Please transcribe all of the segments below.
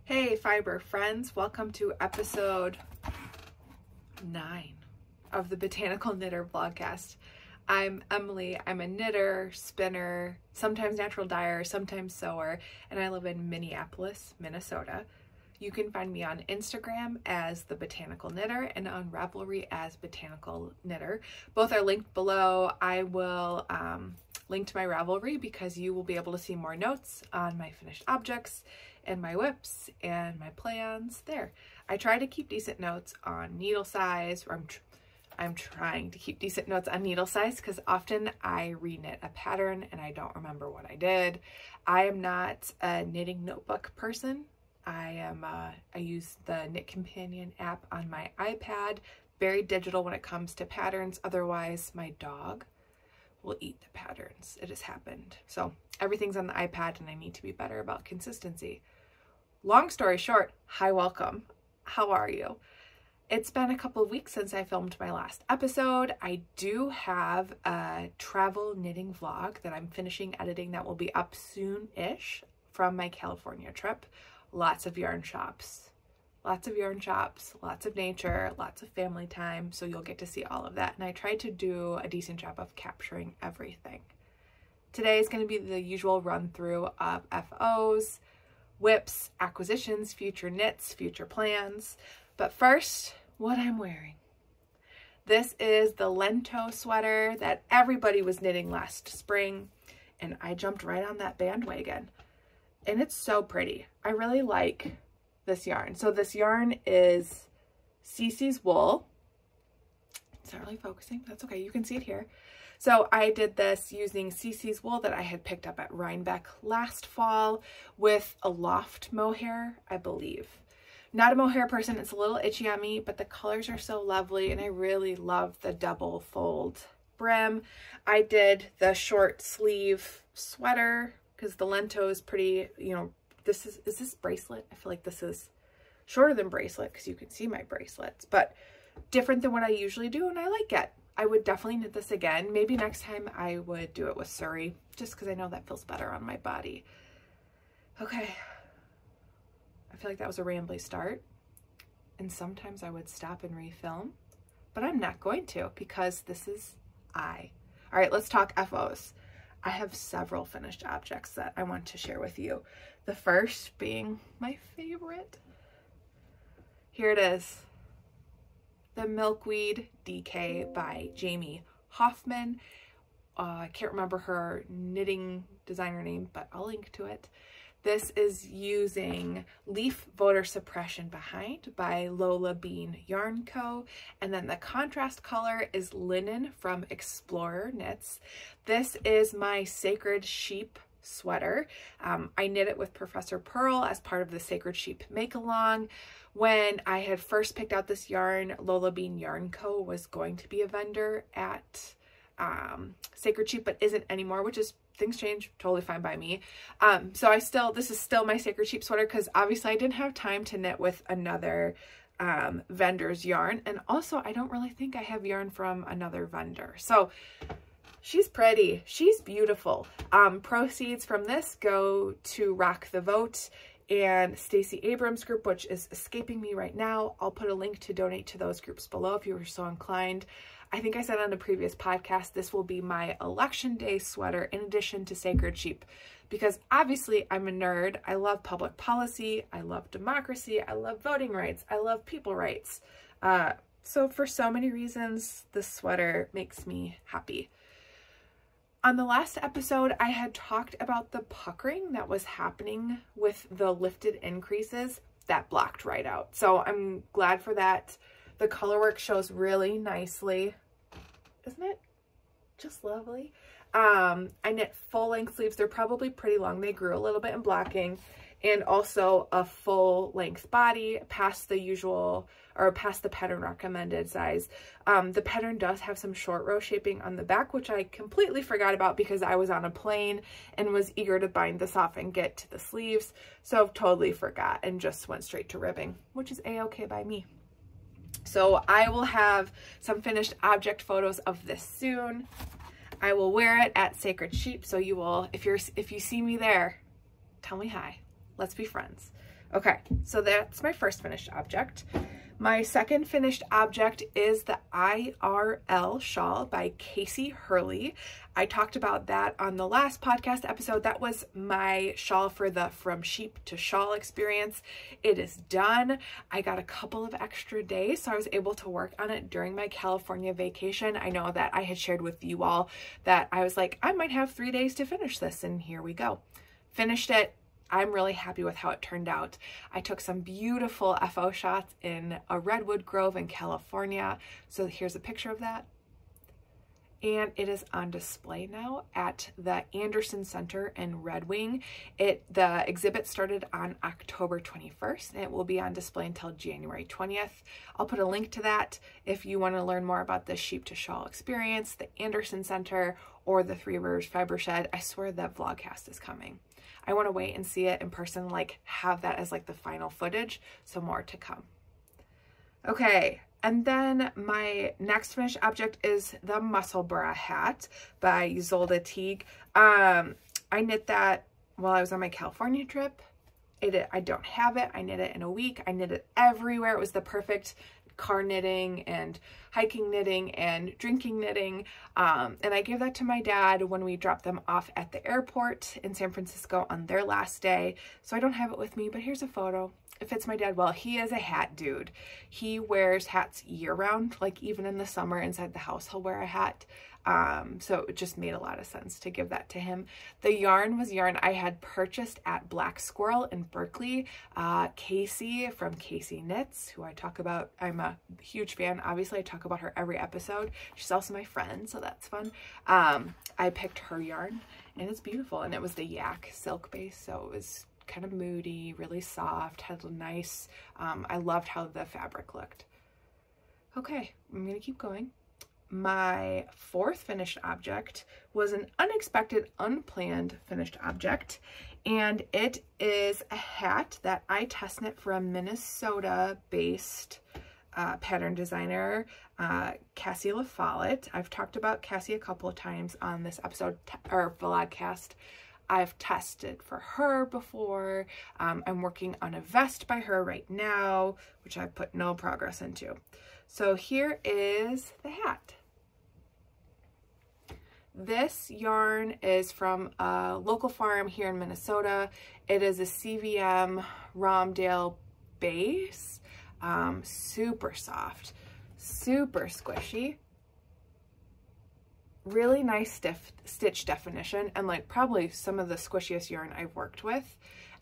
Hey fiber friends, welcome to episode 9 of the Botanical Knitter Vlogcast. I'm Emily. I'm a knitter, spinner, sometimes natural dyer, sometimes sewer, and I live in Minneapolis, Minnesota. You can find me on Instagram as the Botanical Knitter and on Ravelry as Botanical Knitter. Both are linked below. I will link to my Ravelry because you will be able to see more notes on my finished objects and my whips and my plans there. I try to keep decent notes on needle size, or I'm trying to keep decent notes on needle size because often I reknit a pattern and I don't remember what I did. I am not a knitting notebook person. I use the Knit Companion app on my iPad, very digital when it comes to patterns. Otherwise, my dog will eat the patterns. It has happened. So everything's on the iPad and I need to be better about consistency. Long story short, hi, welcome. How are you? It's been a couple of weeks since I filmed my last episode. I do have a travel knitting vlog that I'm finishing editing that will be up soon-ish from my California trip. Lots of yarn shops, lots of nature, lots of family time. So you'll get to see all of that. And I tried to do a decent job of capturing everything. Today is going to be the usual run through of FOs, whips, acquisitions, future knits, future plans. But first, what I'm wearing. This is the Lento sweater that everybody was knitting last spring. And I jumped right on that bandwagon. And it's so pretty. I really like this yarn. So this yarn is Cece's wool. It's not really focusing. That's okay. You can see it here. So I did this using Cece's wool that I had picked up at Rhinebeck last fall with a loft mohair, I believe. Not a mohair person. It's a little itchy on me, but the colors are so lovely and I really love the double fold brim. I did the short sleeve sweater because the Lento is pretty, you know, is this bracelet? I feel like this is shorter than bracelet because you can see my bracelets, but different than what I usually do and I like it. I would definitely knit this again. Maybe next time I would do it with Surrey just because I know that feels better on my body. Okay. I feel like that was a rambly start and sometimes I would stop and refilm, but I'm not going to because this is I. All right, let's talk FOs. I have several finished objects that I want to share with you. The first being my favorite. Here it is. The Milkweed DK by Jamie Hoffman. I can't remember her knitting designer name, but I'll link to it. This is using Leaf Voter Suppression behind by LolaBean Yarn Co. And then the contrast color is Linen from Explorer Knits. This is my Sacred Sheep sweater. I knit it with Professor Pearl as part of the Sacred Sheep Make-Along. When I had first picked out this yarn, LolaBean Yarn Co. was going to be a vendor at Sacred Sheep, but isn't anymore, which is, things change, totally fine by me. So this is still my Sacred Sheep sweater because obviously I didn't have time to knit with another vendor's yarn. And also I don't really think I have yarn from another vendor. So she's pretty, she's beautiful. Proceeds from this go to Rock the Vote and Stacey Abrams group, which is escaping me right now. I'll put a link to donate to those groups below if you were so inclined. I think I said on a previous podcast, this will be my election day sweater in addition to Sacred Sheep, because obviously I'm a nerd. I love public policy. I love democracy. I love voting rights. I love people rights. So for so many reasons, this sweater makes me happy. On the last episode, I had talked about the puckering that was happening with the lifted increases that blocked right out. So I'm glad for that. The color work shows really nicely. Isn't it just lovely? I knit full length sleeves. They're probably pretty long. They grew a little bit in blocking, and also a full length body past the usual, or past the pattern recommended size. The pattern does have some short row shaping on the back, which I completely forgot about because I was on a plane and was eager to bind this off and get to the sleeves. So totally forgot and just went straight to ribbing, which is a-okay by me. So I will have some finished object photos of this soon. I will wear it at Sacred Sheep, so you will, if you see me there, tell me hi. Let's be friends. Okay, so that's my first finished object. My second finished object is the IRL Shaw by Kacey Herlihy. I talked about that on the last podcast episode. That was my shawl for the From Sheep to Shawl experience. It is done. I got a couple of extra days, so I was able to work on it during my California vacation. I know that I had shared with you all that I was like, I might have 3 days to finish this, and here we go. Finished it. I'm really happy with how it turned out. I took some beautiful FO shots in a redwood grove in California. So here's a picture of that. And it is on display now at the Anderson Center in Red Wing. The exhibit started on October 21st, and it will be on display until January 20th. I'll put a link to that if you want to learn more about the Sheep to Shawl experience, the Anderson Center, or the Three Rivers Fiber Shed. I swear that Vlogcast is coming. I want to wait and see it in person, like have that as like the final footage, so more to come. Okay, and then my next finished object is the Musselburgh hat by Ysolda Teague. I knit that while I was on my California trip. I don't have it. I knit it in a week. I knit it everywhere. It was the perfect car knitting and hiking knitting and drinking knitting. And I gave that to my dad when we dropped them off at the airport in San Francisco on their last day. So I don't have it with me, but here's a photo. It fits my dad well. He is a hat dude. He wears hats year round, like even in the summer inside the house, he'll wear a hat. So it just made a lot of sense to give that to him. The yarn was yarn I had purchased at Black Squirrel in Berkeley. Casey from KaceyKnits, who I talk about, I'm a huge fan. Obviously, I talk about her every episode. She's also my friend, so that's fun. I picked her yarn, and it's beautiful. And it was the yak silk base, so it was kind of moody, really soft, had a nice, I loved how the fabric looked. Okay, I'm gonna keep going. My fourth finished object was an unexpected, unplanned finished object, and it is a hat that I test knit for a Minnesota-based pattern designer, Cassie LaFollette. I've talked about Cassie a couple of times on this episode or Vlogcast. I've tested for her before. I'm working on a vest by her right now, which I've put no progress into. So here is the hat. This yarn is from a local farm here in Minnesota. It is a CVM Romdale base. Super soft, super squishy. Really nice stitch definition, and like probably some of the squishiest yarn I've worked with.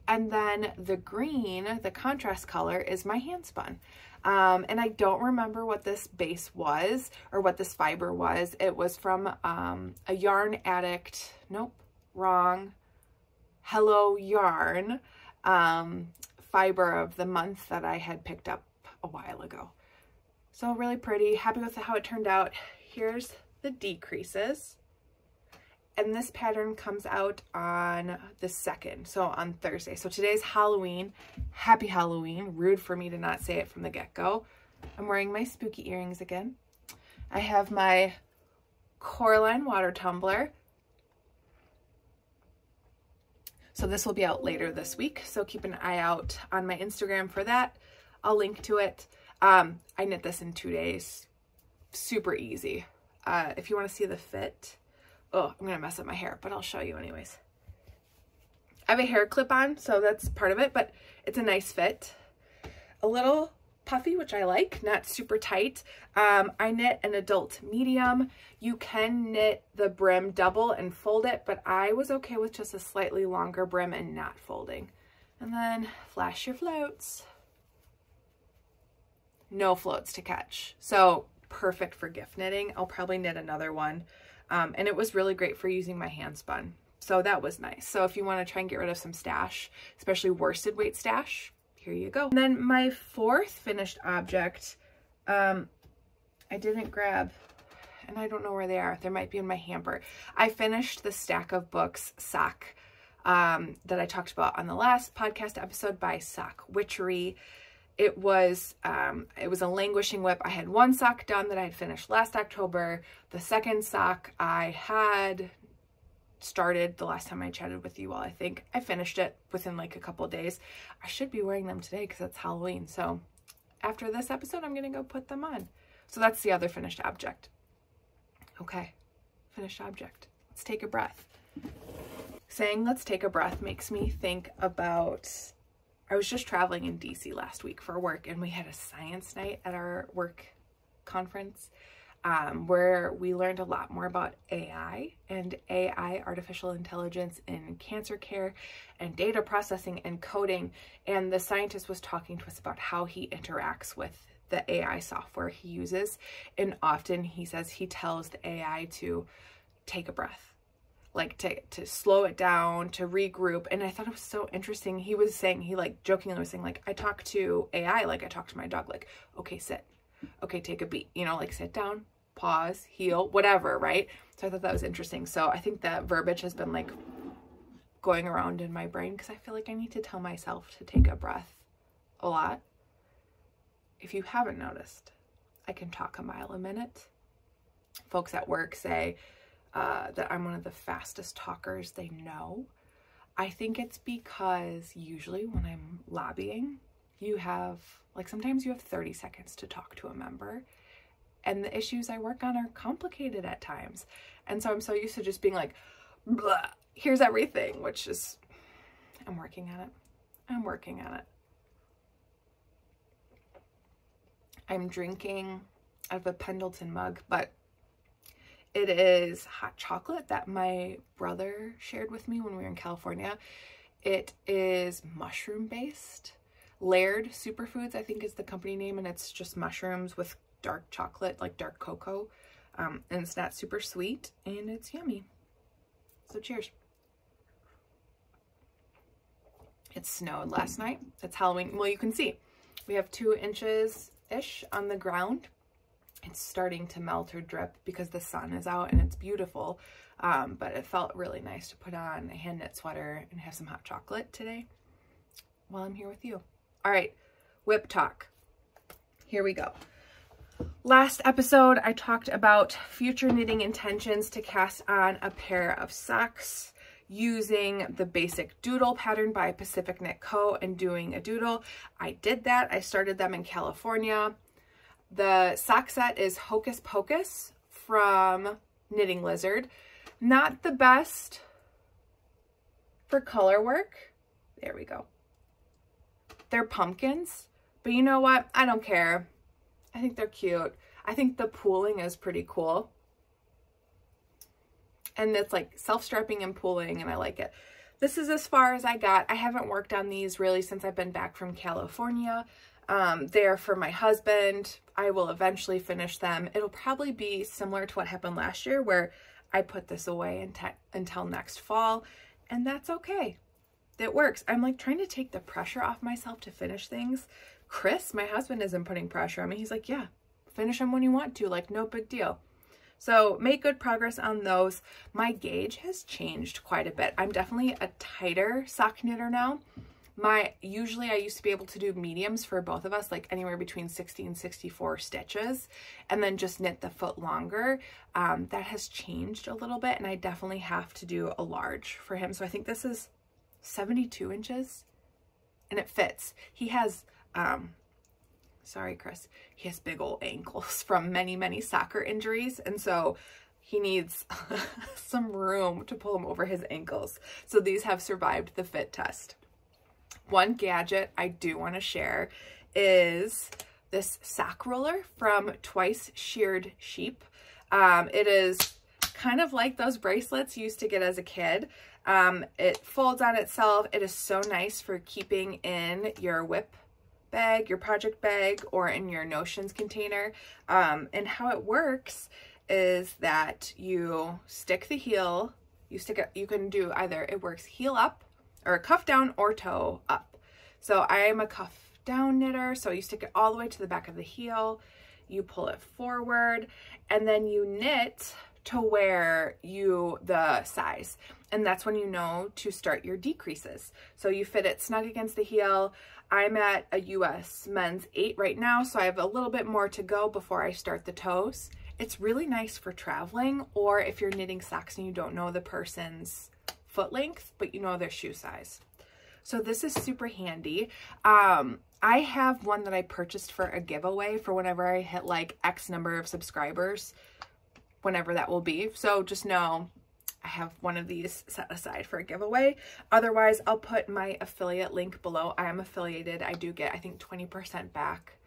And then the green, the contrast color, is my handspun. And I don't remember what this base was or what this fiber was. It was from a Yarn Addict, nope, wrong, Hello Yarn fiber of the month that I had picked up a while ago. So really pretty, happy with how it turned out. Here's the decreases. And this pattern comes out on the 2nd, so on Thursday. So today's Halloween. Happy Halloween. Rude for me to not say it from the get-go. I'm wearing my spooky earrings again. I have my Coraline water tumbler. So this will be out later this week, so keep an eye out on my Instagram for that. I'll link to it. I knit this in 2 days. Super easy. If you want to see the fit, oh, I'm gonna mess up my hair, but I'll show you anyways. I have a hair clip on, so that's part of it, but it's a nice fit. A little puffy, which I like, not super tight. I knit an adult medium. You can knit the brim double and fold it, but I was okay with just a slightly longer brim and not folding. And then flash your floats. No floats to catch. So perfect for gift knitting. I'll probably knit another one. And it was really great for using my hand spun. So that was nice. So if you want to try and get rid of some stash, especially worsted weight stash, here you go. And then my fourth finished object, I didn't grab, and I don't know where they are. They might be in my hamper. I finished the stack of books sock that I talked about on the last podcast episode by Sock Witchery. It was a languishing whip. I had one sock done that I had finished last October. The second sock I had started the last time I chatted with you all. I think I finished it within like a couple of days. I should be wearing them today because it's Halloween. So after this episode, I'm going to go put them on. So that's the other finished object. Okay, finished object. Let's take a breath. Saying let's take a breath makes me think about, I was just traveling in DC last week for work, and we had a science night at our work conference where we learned a lot more about AI and AI, artificial intelligence, in cancer care and data processing and coding. And the scientist was talking to us about how he interacts with the AI software he uses. And often he says he tells the AI to take a breath, like to slow it down, to regroup. And I thought it was so interesting. He was saying, he like jokingly was saying, like, I talk to AI like I talk to my dog, like, okay, sit, okay, take a beat, you know, like sit down, pause, heel, whatever, right? So I thought that was interesting. So I think that verbiage has been like going around in my brain because I feel like I need to tell myself to take a breath a lot. If you haven't noticed, I can talk a mile a minute. Folks at work say that I'm one of the fastest talkers they know. I think it's because usually when I'm lobbying, you have, like, sometimes you have 30 seconds to talk to a member, and the issues I work on are complicated at times. And so I'm so used to just being like, blah, here's everything, which is, I'm working on it. I'm working on it. I'm drinking out of a Pendleton mug, but it is hot chocolate that my brother shared with me when we were in California. It is mushroom based. Layered Superfoods, I think, is the company name, and it's just mushrooms with dark chocolate, like dark cocoa, and it's not super sweet, and it's yummy. So cheers. It snowed last night. It's Halloween. Well, you can see we have 2 inches-ish on the ground. It's starting to melt or drip because the sun is out and it's beautiful, but it felt really nice to put on a hand knit sweater and have some hot chocolate today while I'm here with you. All right, whip talk. Here we go. Last episode, I talked about future knitting intentions to cast on a pair of socks using the basic Doodle pattern by Pacific Knit Co. and doing a doodle. I did that. I started them in California. The sock set is Hocus Pocus from Knitting Lizard. Not the best for color work. There we go. They're pumpkins, but you know what? I don't care. I think they're cute. I think the pooling is pretty cool. And it's like self-strapping and pooling, and I like it. This is as far as I got. I haven't worked on these really since I've been back from California. They're for my husband. I will eventually finish them. It'll probably be similar to what happened last year, where I put this away until next fall, and that's okay. It works. I'm like trying to take the pressure off myself to finish things. Chris, my husband, isn't putting pressure on me. He's like, yeah, finish them when you want to, like no big deal. So make good progress on those. My gauge has changed quite a bit. I'm definitely a tighter sock knitter now. Usually I used to be able to do mediums for both of us, like anywhere between 60 and 64 stitches, and then just knit the foot longer. That has changed a little bit, and I definitely have to do a large for him. So I think this is 72 inches, and it fits. He has, sorry, Chris, he has big old ankles from many, many soccer injuries, and so he needs some room to pull him over his ankles. So these have survived the fit test. One gadget I do want to share is this sock roller from Twice Sheared Sheep. It is kind of like those bracelets you used to get as a kid. It folds on itself. It is so nice for keeping in your whip bag, your project bag, or in your notions container. And how it works is that you stick the heel, you can do either, it works heel up, or cuff down, or toe up. So I am a cuff down knitter, so you stick it all the way to the back of the heel, you pull it forward, and then you knit to where the size. And that's when you know to start your decreases. So you fit it snug against the heel. I'm at a US men's 8 right now, so I have a little bit more to go before I start the toes. It's really nice for traveling, or if you're knitting socks and you don't know the person's foot length, but you know their shoe size. So this is super handy. I have one that I purchased for a giveaway for whenever I hit like X number of subscribers, whenever that will be. So just know I have one of these set aside for a giveaway. Otherwise, I'll put my affiliate link below. I am affiliated. I do get, I think, 20% back,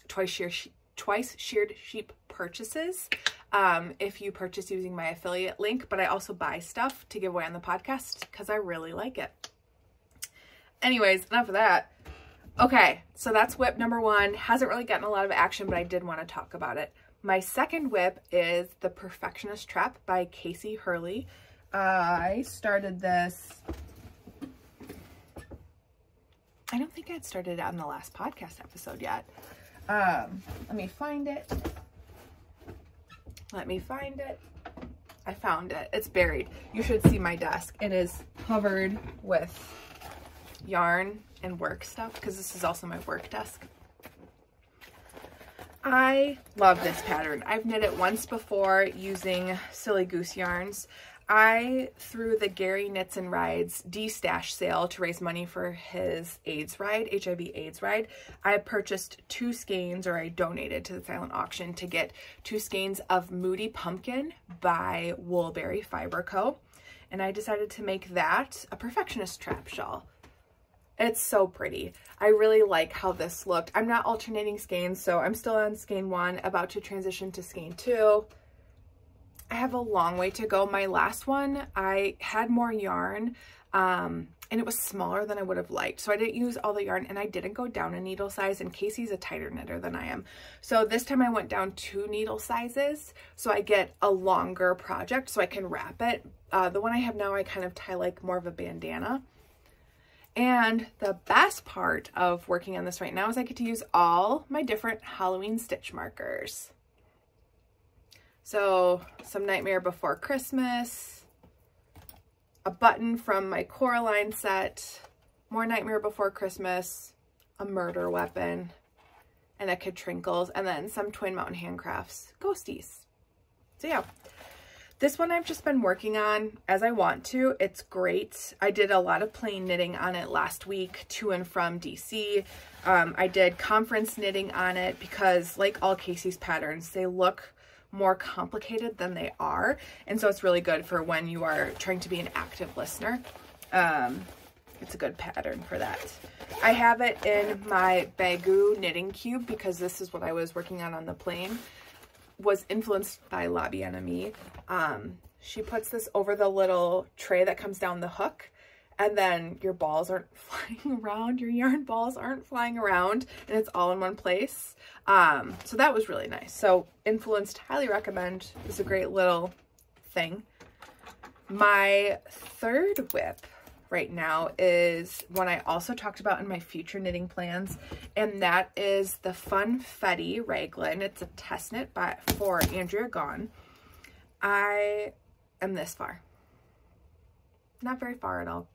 twice sheared sheep purchases if you purchase using my affiliate link. But I also buy stuff to give away on the podcast because I really like it. Anyways, enough of that. Okay, so that's whip number 1. Hasn't really gotten a lot of action, but I did want to talk about it. My second whip is the Perfectionist Trap by Kacey Herlihy. I started this, I don't think I'd started it on the last podcast episode yet. Let me find it. I found it. It's buried. You should see my desk. It is covered with yarn and work stuff because this is also my work desk. I love this pattern. I've knit it once before using Silly Goose yarns. I threw the Gary Knits and Rides D-Stash sale to raise money for his AIDS ride, HIV AIDS ride. I purchased 2 skeins, or I donated to the silent auction to get 2 skeins of Moody Pumpkin by Woolberry Fiber Co. And I decided to make that a Perfectionist Trap shawl. It's so pretty. I really like how this looked. I'm not alternating skeins, so I'm still on skein 1, about to transition to skein 2. I have a long way to go. My last one, I had more yarn, and it was smaller than I would have liked. So I didn't use all the yarn, and I didn't go down a needle size, and Kacey's a tighter knitter than I am. So this time I went down 2 needle sizes, so I get a longer project, so I can wrap it. The one I have now, I kind of tie like more of a bandana. And the best part of working on this right now is I get to use all my different Halloween stitch markers. So some Nightmare Before Christmas, a button from my Coraline set, more Nightmare Before Christmas, a murder weapon, and a Katrinkles, and then some Twin Mountain Handcrafts ghosties. So yeah. This one I've just been working on as I want to. It's great. I did a lot of plain knitting on it last week to and from DC. I did conference knitting on it because, like all Kacey's patterns, they look more complicated than they are. And so it's really good for when you are trying to be an active listener. It's a good pattern for that. I have it in my Bagoo knitting cube because this is what I was working on the plain. Was influenced by LolaBean. She puts this over the little tray that comes down the hook, and then your balls aren't flying around, your yarn balls aren't flying around, and it's all in one place. So that was really nice. So influenced, highly recommend. It's a great little thing. My third whip right now is one I also talked about in my future knitting plans, and that is the Funfetti Raglan. It's a test knit for Andrea Gaughan. I am this far. Not very far at all.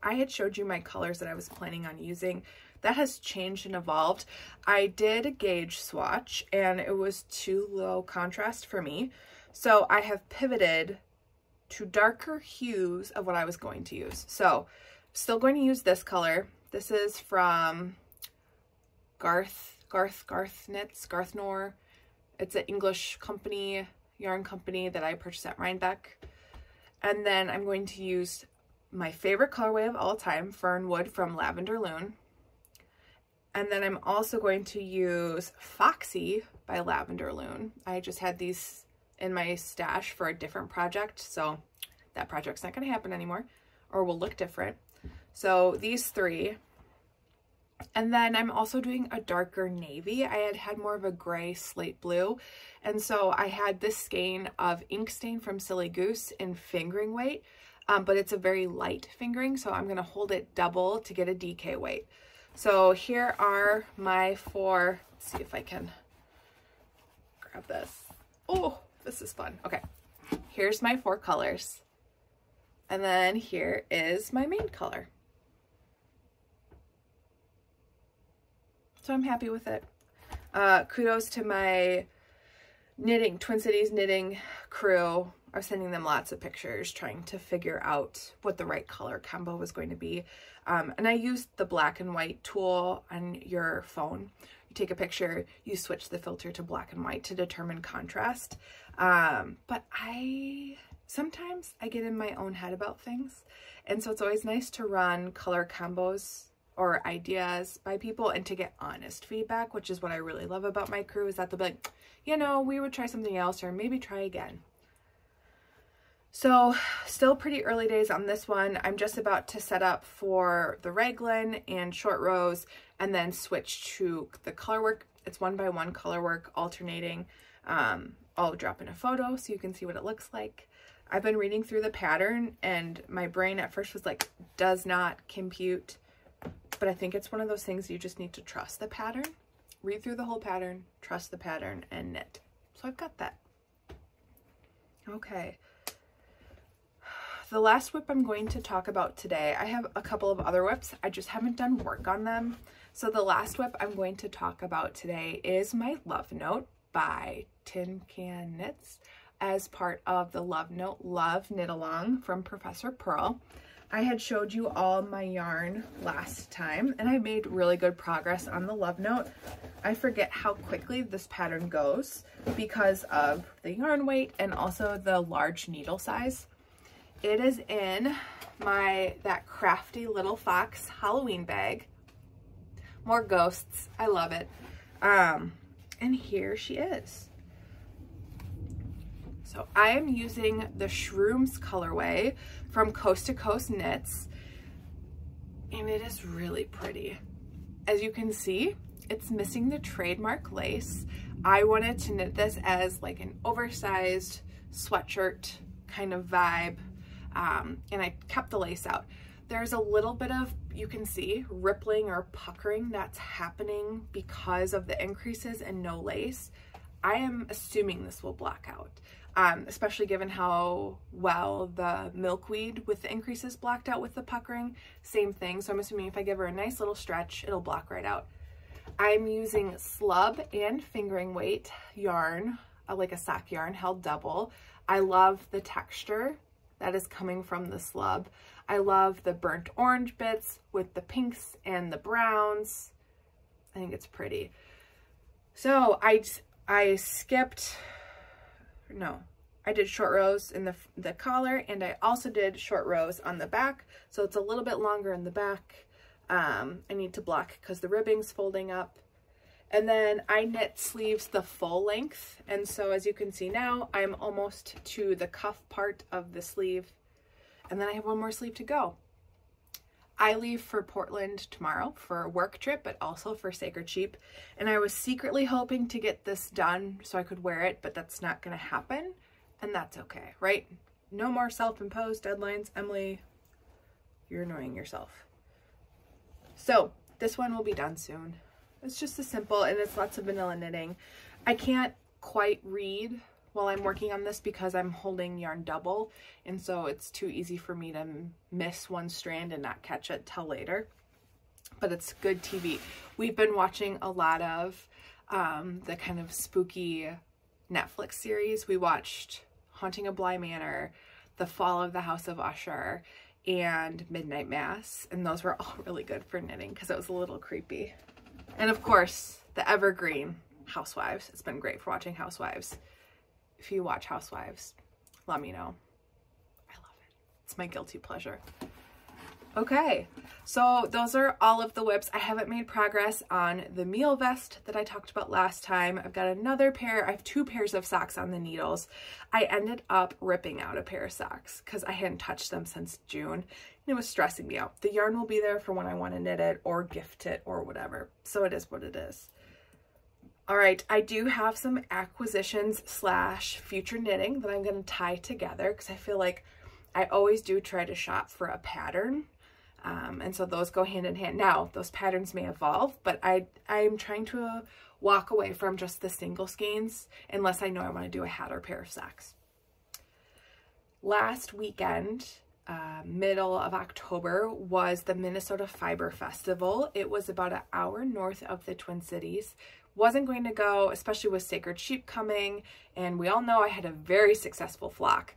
I had showed you my colors that I was planning on using. That has changed and evolved. I did a gauge swatch and it was too low contrast for me. So I have pivoted to darker hues of what I was going to use. So still going to use this color. This is from Garth Knits. It's an English company, yarn company that I purchased at Rhinebeck. And then I'm going to use my favorite colorway of all time, Fernwood from Lavender Loon. And then I'm also going to use Foxy by Lavender Loon. I just had these in my stash for a different project, so that project's not going to happen anymore, or will look different. So these 3. And then I'm also doing a darker navy. I had more of a gray slate blue, and so I had this skein of ink stain from Silly Goose in fingering weight, but it's a very light fingering, so I'm going to hold it double to get a DK weight. So here are my 4, let's see if I can grab this. Oh, this is fun. Okay, here's my 4 colors. And then here is my main color. So I'm happy with it. Kudos to my knitting, Twin Cities knitting crew. I was sending them lots of pictures trying to figure out what the right color combo was going to be. And I used the black and white tool on your phone. You take a picture, you switch the filter to black and white to determine contrast. But sometimes I get in my own head about things. And so it's always nice to run color combos or ideas by people and to get honest feedback, which is what I really love about my crew, is that they'll be like, you know, we would try something else or maybe try again. So still pretty early days on this one. I'm just about to set up for the raglan and short rows and then switch to the color work. It's 1x1 color work alternating. I'll drop in a photo so you can see what it looks like. I've been reading through the pattern and my brain at first was like, does not compute. But I think it's one of those things you just need to trust the pattern. Read through the whole pattern, trust the pattern, and knit. So I've got that. Okay. The last whip I'm going to talk about today, I have a couple of other whips. I just haven't done work on them. So the last whip I'm going to talk about today is my Love Note by Tin Can Knits as part of the Love Note Love Knit Along from Professor Pearl. I had showed you all my yarn last time and I made really good progress on the Love Note. I forget how quickly this pattern goes because of the yarn weight and also the large needle size. It is in that crafty little fox Halloween bag. More ghosts. I love it. And here she is. So I am using the Shrooms colorway from Coast to Coast Knits, and it is really pretty. As you can see, it's missing the trademark lace. I wanted to knit this as like an oversized sweatshirt kind of vibe, and I kept the lace out. There's a little bit of, you can see, rippling or puckering that's happening because of the increases and no lace. I am assuming this will block out. Especially given how well the Milkweed with the increases blocked out with the puckering. Same thing, so I'm assuming if I give her a nice little stretch, it'll block right out. I'm using slub and fingering weight yarn, like a sock yarn held double. I love the texture that is coming from the slub. I love the burnt orange bits with the pinks and the browns. I think it's pretty. So I skipped, no, I did short rows in the collar, and I also did short rows on the back. So it's a little bit longer in the back. I need to block because the ribbing's folding up. And then I knit sleeves the full length. And so as you can see now, I'm almost to the cuff part of the sleeve. And then I have one more sleeve to go. I leave for Portland tomorrow for a work trip, but also for Sacred Sheep. And I was secretly hoping to get this done so I could wear it, but that's not going to happen. And that's okay, right? No more self-imposed deadlines. Emily, you're annoying yourself. So this one will be done soon. It's just a simple, and it's lots of vanilla knitting. I can't quite read while I'm working on this because I'm holding yarn double, and so it's too easy for me to miss one strand and not catch it till later. But it's good TV. We've been watching a lot of the kind of spooky Netflix series. We watched Haunting of Bly Manor, The Fall of the House of Usher, and Midnight Mass, and those were all really good for knitting because it was a little creepy. And of course, the evergreen Housewives. It's been great for watching Housewives. If you watch Housewives, let me know. I love it. It's my guilty pleasure. Okay, so those are all of the whips. I haven't made progress on the meal vest that I talked about last time. I've got another pair. I have 2 pairs of socks on the needles. I ended up ripping out a pair of socks because I hadn't touched them since June, and it was stressing me out. The yarn will be there for when I want to knit it or gift it or whatever. So it is what it is. All right, I do have some acquisitions / future knitting that I'm going to tie together because I feel like I always do try to shop for a pattern. And so those go hand in hand. Now, those patterns may evolve, but I'm trying to walk away from just the single skeins unless I know I want to do a hat or pair of socks. Last weekend, middle of October, was the Minnesota Fiber Festival. It was about an hour north of the Twin Cities. wasn't going to go, especially with Sacred Sheep coming. And we all know I had a very successful flock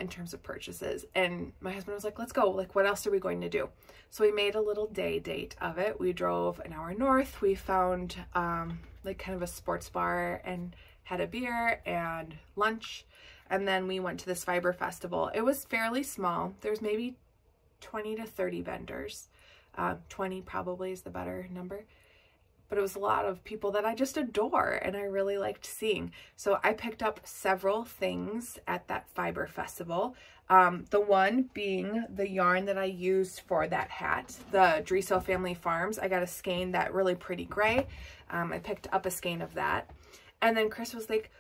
in terms of purchases. And my husband was like, let's go. Like, what else are we going to do? So we made a little day date of it. We drove an hour north. We found like kind of a sports bar and had a beer and lunch. And then we went to this fiber festival. It was fairly small. There's maybe 20 to 30 vendors. 20 probably is the better number. But it was a lot of people that I just adore and I really liked seeing. So I picked up several things at that fiber festival. The one being the yarn that I used for that hat, the Dresow Family Farms. I got a skein, that really pretty gray. I picked up a skein of that. And then Chris was like,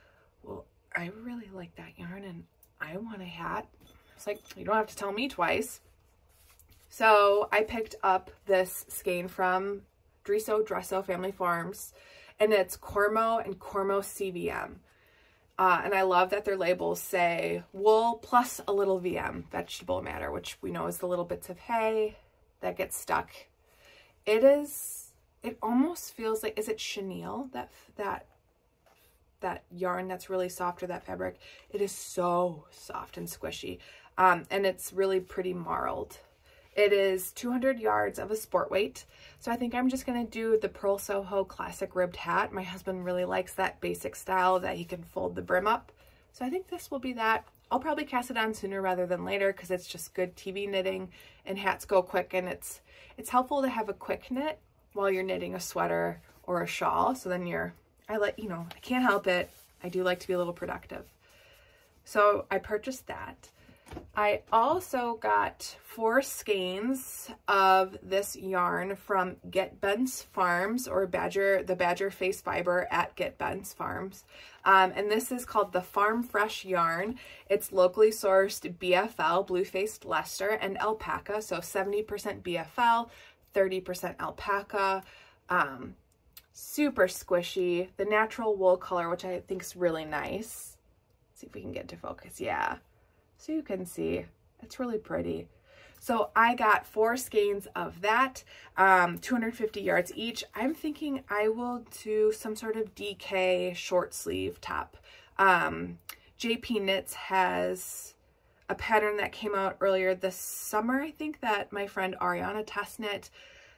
well, I really like that yarn and I want a hat. It's like, you don't have to tell me twice. So I picked up this skein from Dresow Family Farms, and it's Cormo and Cormo CVM. And I love that their labels say wool plus a little VM, vegetable matter, which we know is the little bits of hay that get stuck. It almost feels like, is it chenille, that yarn that's really soft, or that fabric? It is so soft and squishy. And it's really pretty marled. It is 200 yards of a sport weight. So I think I'm just going to do the Pearl Soho classic ribbed hat. My husband really likes that basic style that he can fold the brim up. So I think this will be that. I'll probably cast it on sooner rather than later because it's just good TV knitting, and hats go quick, and it's helpful to have a quick knit while you're knitting a sweater or a shawl. So then I can't help it. I do like to be a little productive. So I purchased that. I also got 4 skeins of this yarn from Get Ben's Farms, or the Badger Face Fiber at Get Ben's Farms. And this is called the Farm Fresh yarn. It's locally sourced BFL, blue-faced Leicester, and alpaca. So 70% BFL, 30% alpaca. Super squishy. The natural wool color, which I think is really nice. Let's see if we can get to focus. Yeah. So you can see, it's really pretty. So I got 4 skeins of that, 250 yards each. I'm thinking I will do some sort of DK short sleeve top. JP Knits has a pattern that came out earlier this summer, I think, that my friend Ariana test knit,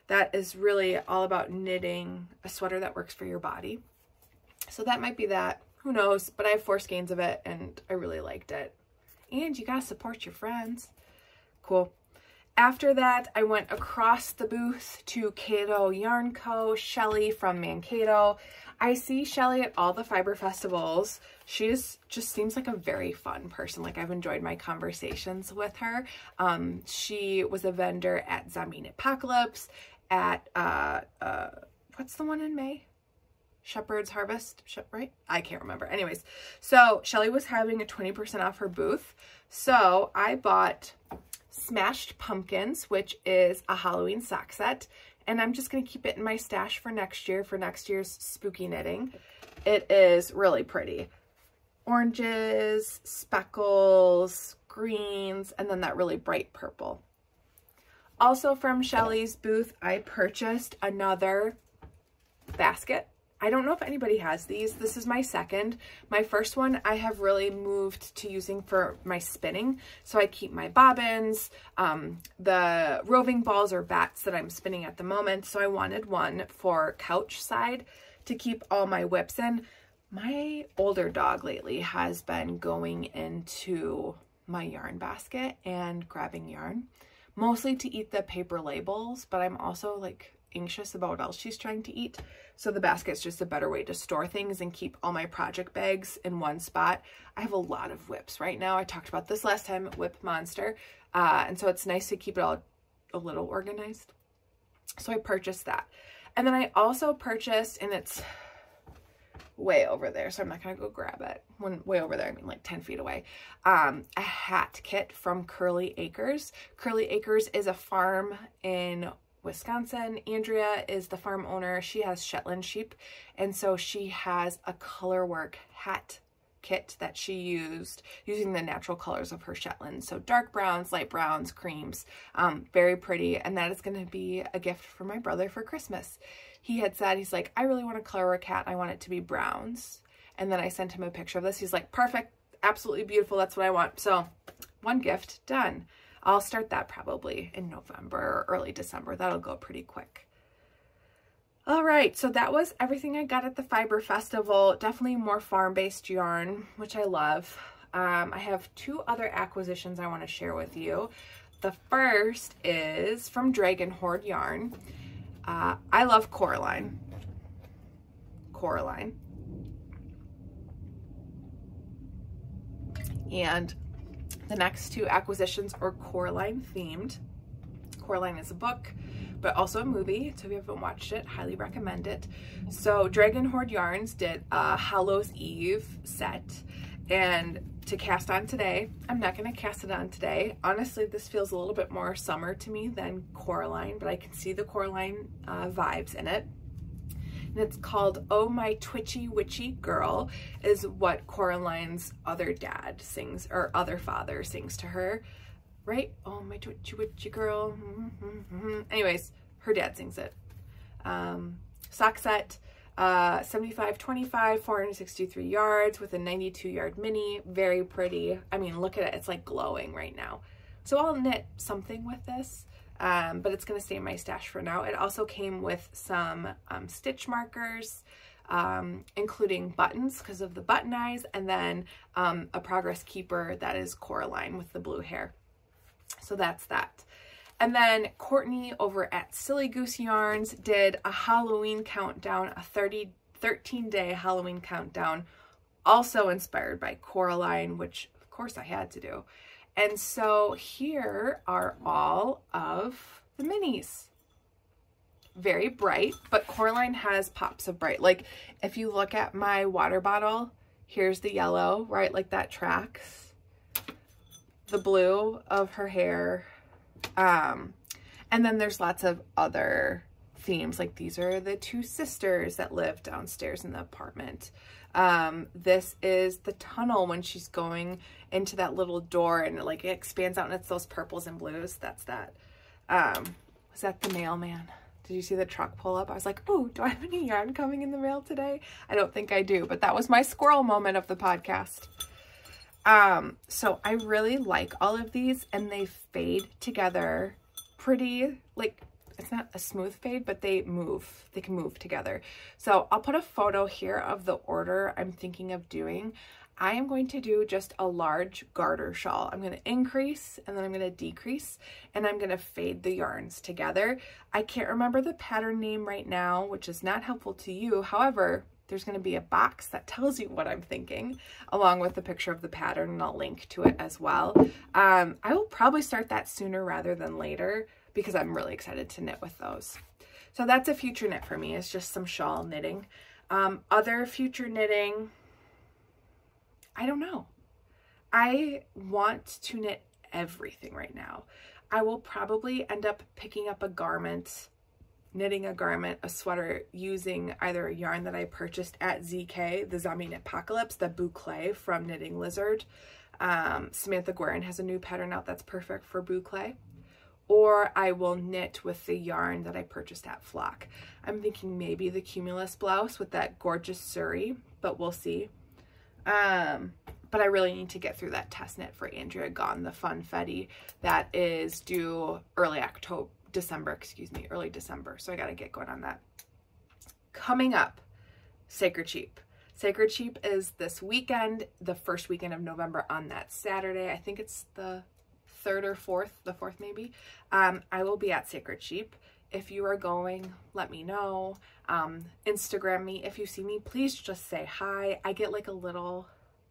that is really all about knitting a sweater that works for your body. So that might be that, who knows, but I have 4 skeins of it and I really liked it. And you gotta support your friends. Cool. After that, I went across the booth to Cato Yarn Co. Shelly from Mankato. I see Shelly at all the fiber festivals. She just seems like a very fun person. Like, I've enjoyed my conversations with her. She was a vendor at Zombie Knitpocalypse, at what's the one in May? Shepherd's Harvest, right? I can't remember. Anyways, so Shelly was having a 20% off her booth. So I bought Smashed Pumpkins, which is a Halloween sock set. And I'm just going to keep it in my stash for next year's spooky knitting. It is really pretty. Oranges, speckles, greens, and then that really bright purple. Also from Shelly's booth, I purchased another basket. I don't know if anybody has these. This is my second. My first one I have really moved to using for my spinning. So I keep my bobbins, the roving balls or bats that I'm spinning at the moment. So I wanted one for couch side to keep all my whips in. My older dog lately has been going into my yarn basket and grabbing yarn, mostly to eat the paper labels, but I'm also like anxious about what else she's trying to eat. So the basket's just a better way to store things and keep all my project bags in one spot. I have a lot of whips right now. I talked about this last time at Whip Monster. And so it's nice to keep it all a little organized. So I purchased that. And then I also purchased, and it's way over there, so I'm not going to go grab it. When way over there, I mean like 10 feet away. A hat kit from Curly Acres. Curly Acres is a farm in Wisconsin. Andrea is the farm owner. She has Shetland sheep, and so she has a color work hat kit that she used using the natural colors of her Shetland. So dark browns, light browns, creams, very pretty. And that is going to be a gift for my brother for Christmas. He had said, he's like, I really want to color a cat. I want it to be browns. And then I sent him a picture of this. He's like, perfect, absolutely beautiful. That's what I want. So one gift done. I'll start that probably in November or early December. That'll go pretty quick. All right, so that was everything I got at the Fiber Festival. Definitely more farm-based yarn, which I love. I have two other acquisitions I want to share with you. The first is from Dragon Hoard Yarn. I love Coraline. And the next two acquisitions are Coraline themed. Coraline is a book, but also a movie. So if you haven't watched it, highly recommend it. So Dragon Hoard Yarns did a Hallows Eve set, and to cast on today, I'm not going to cast it on today. Honestly, this feels a little bit more summer to me than Coraline, but I can see the Coraline vibes in it. And it's called Oh My Twitchy Witchy Girl, is what Coraline's other dad sings, or other father sings to her, right? Oh my twitchy witchy girl. Anyways, her dad sings it. Sock set, 75/25, 463 yards with a 92-yard mini. Very pretty. I mean, look at it. It's like glowing right now. So I'll knit something with this. But it's going to stay in my stash for now. It also came with some stitch markers, including buttons because of the button eyes, and then a progress keeper that is Coraline with the blue hair. So that's that. And then Courtney over at Silly Goose Yarns did a Halloween countdown, a 13-day Halloween countdown, also inspired by Coraline, which of course I had to do. And so here are all of the minis. Very bright, but Coraline has pops of bright. Like if you look at my water bottle, here's the yellow, right? Like that tracks. The blue of her hair. And then there's lots of other themes. Like these are the two sisters that live downstairs in the apartment. This is the tunnel when she's going into that little door and it expands out and it's those purples and blues. That's that. Was that the mailman? Did you see the truck pull up? I was like, oh, do I have any yarn coming in the mail today? I don't think I do, but that was my squirrel moment of the podcast. So I really like all of these, and they fade together pretty, like, it's not a smooth fade, but they move. They can move together. So I'll put a photo here of the order I'm thinking of doing. I am going to do just a large garter shawl. I'm going to increase and then I'm going to decrease, and I'm going to fade the yarns together. I can't remember the pattern name right now, which is not helpful to you. However, there's going to be a box that tells you what I'm thinking along with the picture of the pattern, and I'll link to it as well. I will probably start that sooner rather than later because I'm really excited to knit with those. So that's a future knit for me. It's just some shawl knitting. Other future knitting, I don't know. I want to knit everything right now. I will probably end up picking up a garment, knitting a garment, a sweater, using either a yarn that I purchased at ZK, the Zombie Knitpocalypse, the boucle from Knitting Lizard. Samantha Guerin has a new pattern out that's perfect for boucle. Or I will knit with the yarn that I purchased at Flock. I'm thinking maybe the Cumulus blouse with that gorgeous Surrey, but we'll see. But I really need to get through that test knit for Andrea Gone, the Funfetti, that is due early December. So I got to get going on that. Coming up, Sacred Sheep. Sacred Sheep is this weekend, the first weekend of November on that Saturday. I think it's the 3rd or 4th, the 4th maybe. I will be at Sacred Sheep. If you are going, let me know. Instagram me. If you see me, please just say hi. I get like a little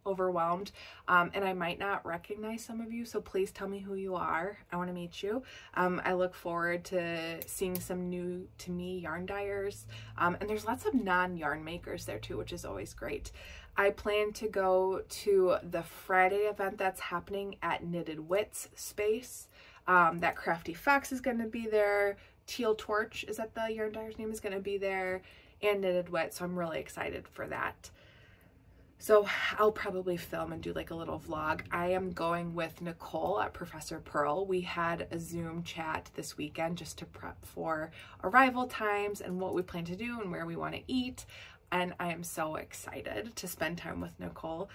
overwhelmed, and I might not recognize some of you, so please tell me who you are. I want to meet you. I look forward to seeing some new to me yarn dyers, and there's lots of non-yarn makers there too, which is always great. I plan to go to the Friday event that's happening at Knitted Wits space. That Crafty Fox is going to be there. Teal Torch, is that the yarn dyer's name, is going to be there, and Knitted Wit, so I'm really excited for that. So I'll probably film and do like a little vlog. I am going with Nicole at Professor Pearl. We had a Zoom chat this weekend just to prep for arrival times and what we plan to do and where we want to eat. And I am so excited to spend time with Nicole.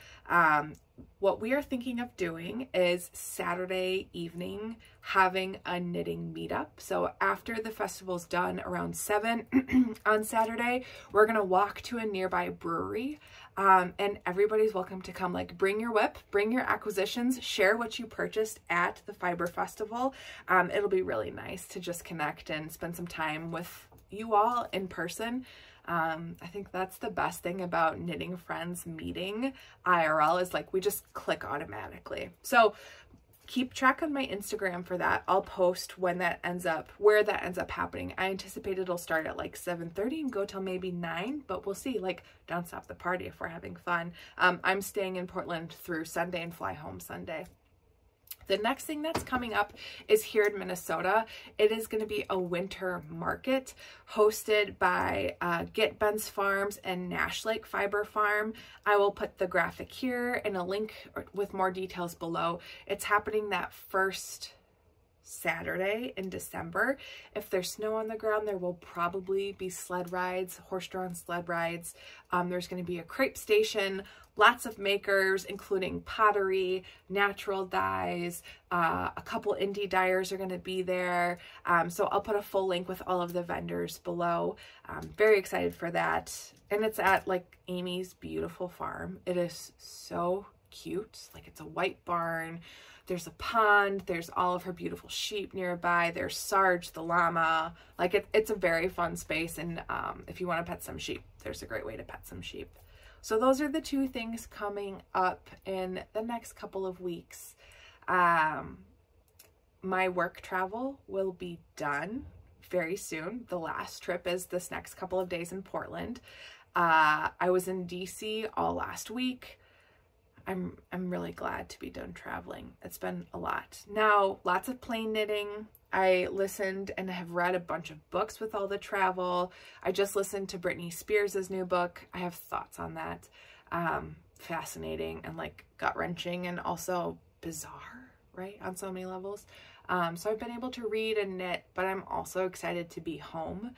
What we are thinking of doing is Saturday evening having a knitting meetup. So after the festival's done around 7 on Saturday, we're gonna walk to a nearby brewery, and everybody's welcome to come. Like, bring your whip, bring your acquisitions, share what you purchased at the Fiber Festival. It'll be really nice to just connect and spend some time with you all in person. I think that's the best thing about knitting friends meeting IRL is like we just click automatically. So keep track on my Instagram for that. I'll post when that ends up, where that ends up happening. I anticipate it'll start at like 7:30 and go till maybe 9, but we'll see. Like, don't stop the party if we're having fun. I'm staying in Portland through Sunday and fly home Sunday. The next thing that's coming up is here in Minnesota. It is going to be a winter market hosted by Get Ben's Farms and Nash Lake Fiber Farm. I will put the graphic here and a link with more details below. It's happening that first Saturday in December. If there's snow on the ground, there will probably be sled rides, horse-drawn sled rides. There's going to be a crepe station, lots of makers, including pottery, natural dyes, a couple indie dyers are going to be there. So I'll put a full link with all of the vendors below. I'm very excited for that. And it's at like Amy's beautiful farm. It is so cute. Like, it's a white barn. There's a pond, there's all of her beautiful sheep nearby, there's Sarge the llama. Like, it's a very fun space, and if you want to pet some sheep, there's a great way to pet some sheep. So those are the two things coming up in the next couple of weeks. My work travel will be done very soon. The last trip is this next couple of days in Portland. I was in DC all last week. I'm really glad to be done traveling. It's been a lot. Now, lots of plain knitting. I listened and have read a bunch of books with all the travel. I just listened to Britney Spears' new book. I have thoughts on that. Fascinating and like gut-wrenching and also bizarre, right? On so many levels. So I've been able to read and knit, but I'm also excited to be home.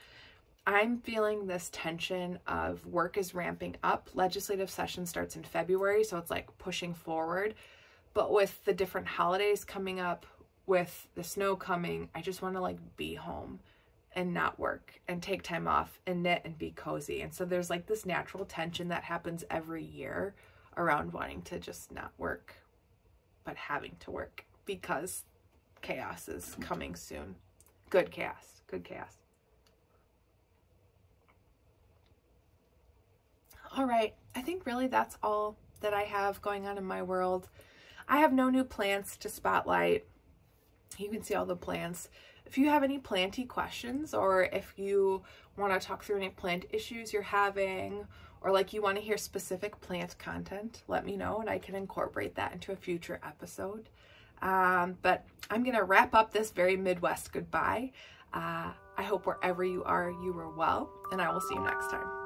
I'm feeling this tension of work is ramping up. Legislative session starts in February, so it's like pushing forward. But with the different holidays coming up, with the snow coming, I just want to like be home and not work and take time off and knit and be cozy. And so there's like this natural tension that happens every year around wanting to just not work, but having to work because chaos is coming soon. Good chaos, good chaos. All right, I think really that's all that I have going on in my world. I have no new plants to spotlight. You can see all the plants. If you have any planty questions, or if you want to talk through any plant issues you're having, or like you want to hear specific plant content, let me know and I can incorporate that into a future episode. But I'm going to wrap up this very Midwest goodbye. I hope wherever you are well, and I will see you next time.